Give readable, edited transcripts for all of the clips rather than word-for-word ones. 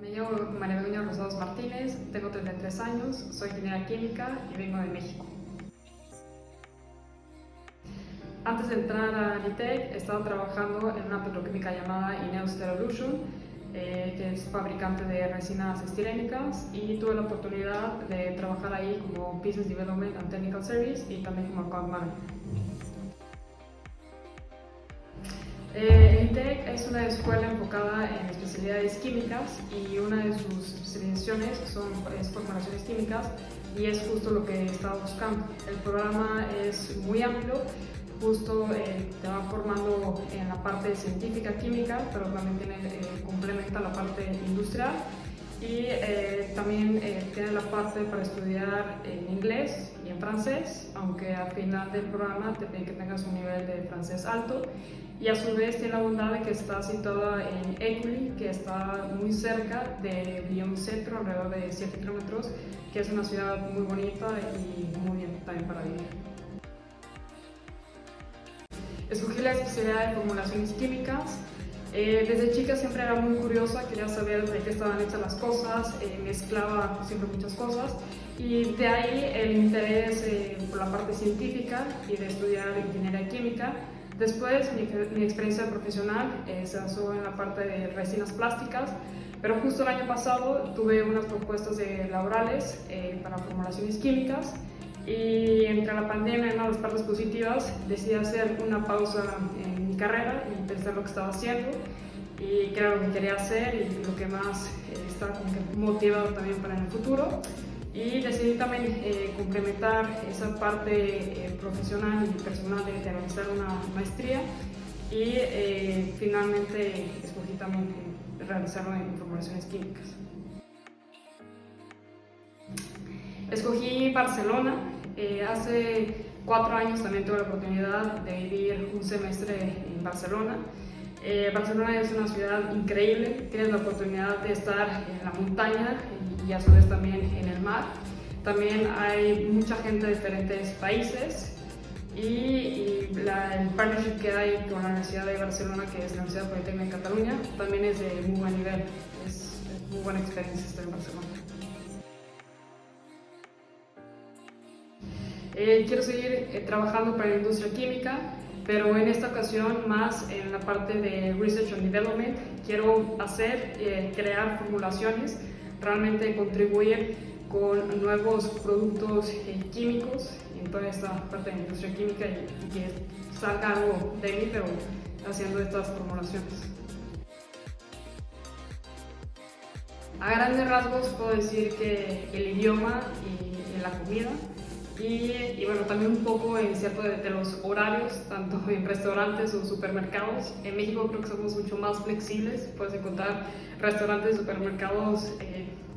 Me llamo María Begoña Rosados Martínez, tengo 33 años, soy ingeniera química y vengo de México. Antes de entrar a LITEC, estaba trabajando en una petroquímica llamada Ineos Styrolution, que es fabricante de resinas estirénicas, y tuve la oportunidad de trabajar ahí como Business Development and Technical Service y también como Account Manager. LITEC es una escuela enfocada en especialidades químicas y una de sus especializaciones es formulaciones químicas, y es justo lo que estaba buscando. El programa es muy amplio, justo te va formando en la parte científica química, pero también complementa la parte industrial, y también tiene la parte para estudiar en inglés y en francés, aunque al final del programa te pide que tengas un nivel de francés alto, y a su vez tiene la bondad de que está situada en Écully, que está muy cerca de Lyon Centro, alrededor de 7 kilómetros, que es una ciudad muy bonita y muy bien también para vivir. Escogí la especialidad de formulaciones químicas. Desde chica siempre era muy curiosa, quería saber de qué estaban hechas las cosas, mezclaba siempre muchas cosas, y de ahí el interés por la parte científica y de estudiar ingeniería química. Después mi experiencia profesional se basó en la parte de resinas plásticas, pero justo el año pasado tuve unas propuestas laborales para formulaciones químicas, y entre la pandemia y una de las partes positivas decidí hacer una pausa en mi carrera y pensar lo que estaba haciendo y qué era lo que quería hacer y lo que más estaba como que motivado también para el futuro. Y decidí también complementar esa parte profesional y personal de realizar una maestría, y finalmente escogí también realizarlo en formulaciones químicas. Escogí Barcelona. Hace 4 años también tuve la oportunidad de vivir un semestre en Barcelona. Barcelona es una ciudad increíble, tienes la oportunidad de estar en la montaña y a su vez también en el mar. También hay mucha gente de diferentes países, y el partnership que hay con la Universidad de Barcelona, que es la Universidad Politécnica de Cataluña, también es de muy buen nivel. Es muy buena experiencia estar en Barcelona. Quiero seguir trabajando para la industria química, pero en esta ocasión más en la parte de Research and Development. Quiero crear formulaciones, realmente contribuir con nuevos productos químicos en toda esta parte de la industria química, y que salga algo de mí, pero haciendo estas formulaciones. A grandes rasgos puedo decir que el idioma y la comida, y bueno, también un poco en cierto de los horarios, tanto en restaurantes o supermercados. En México creo que somos mucho más flexibles, puedes encontrar restaurantes y supermercados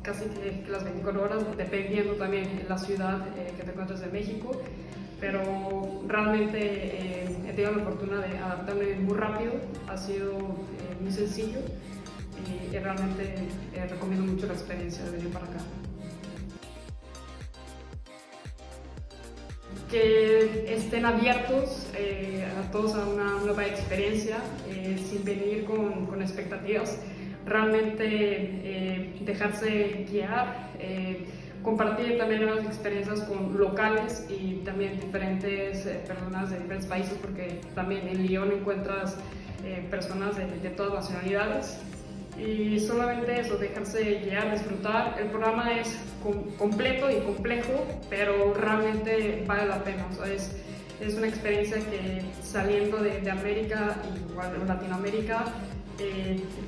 casi que las 24 horas, dependiendo también de la ciudad que te encuentres de México, pero realmente he tenido la fortuna de adaptarme muy rápido, ha sido muy sencillo, y realmente recomiendo mucho la experiencia de venir para acá. Que estén abiertos a todos a una nueva experiencia, sin venir con expectativas, realmente dejarse guiar, compartir también nuevas experiencias con locales y también diferentes personas de diferentes países, porque también en Lyon encuentras personas de todas las nacionalidades. Y solamente eso, dejarse guiar, disfrutar. El programa es completo y complejo, pero realmente vale la pena. O sea, es una experiencia que saliendo de América y igual de Latinoamérica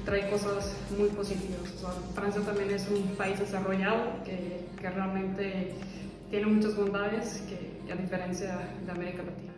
trae cosas muy positivas. O sea, Francia también es un país desarrollado que realmente tiene muchas bondades, que a diferencia de América Latina.